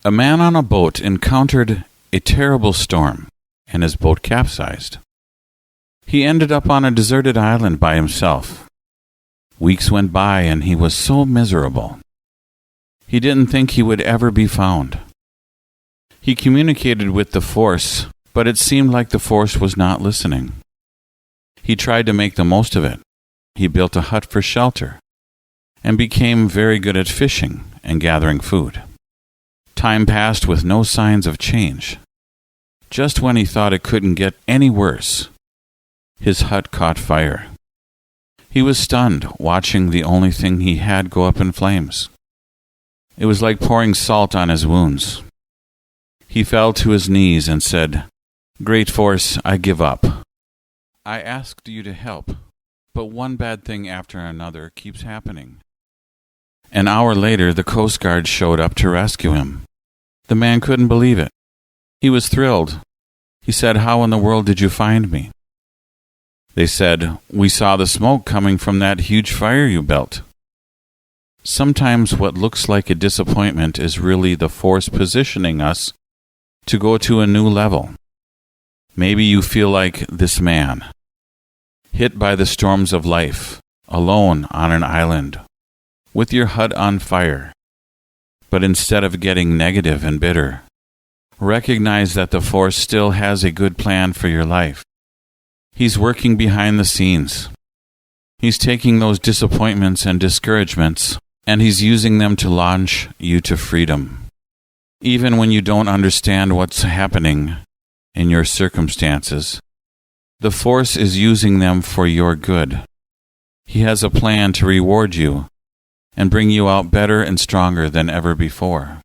A man on a boat encountered a terrible storm, and his boat capsized. He ended up on a deserted island by himself. Weeks went by, and he was so miserable. He didn't think he would ever be found. He communicated with the force, but it seemed like the force was not listening. He tried to make the most of it. He built a hut for shelter, and became very good at fishing and gathering food. Time passed with no signs of change. Just when he thought it couldn't get any worse, his hut caught fire. He was stunned, watching the only thing he had go up in flames. It was like pouring salt on his wounds. He fell to his knees and said, "Great Force, I give up. I asked you to help, but one bad thing after another keeps happening." An hour later, the Coast Guard showed up to rescue him. The man couldn't believe it. He was thrilled. He said, "How in the world did you find me?" They said, "We saw the smoke coming from that huge fire you built." Sometimes what looks like a disappointment is really the force positioning us to go to a new level. Maybe you feel like this man, hit by the storms of life, alone on an island, with your hut on fire. But instead of getting negative and bitter, recognize that the force still has a good plan for your life. He's working behind the scenes. He's taking those disappointments and discouragements, and he's using them to launch you to freedom. Even when you don't understand what's happening in your circumstances, the force is using them for your good. He has a plan to reward you and bring you out better and stronger than ever before.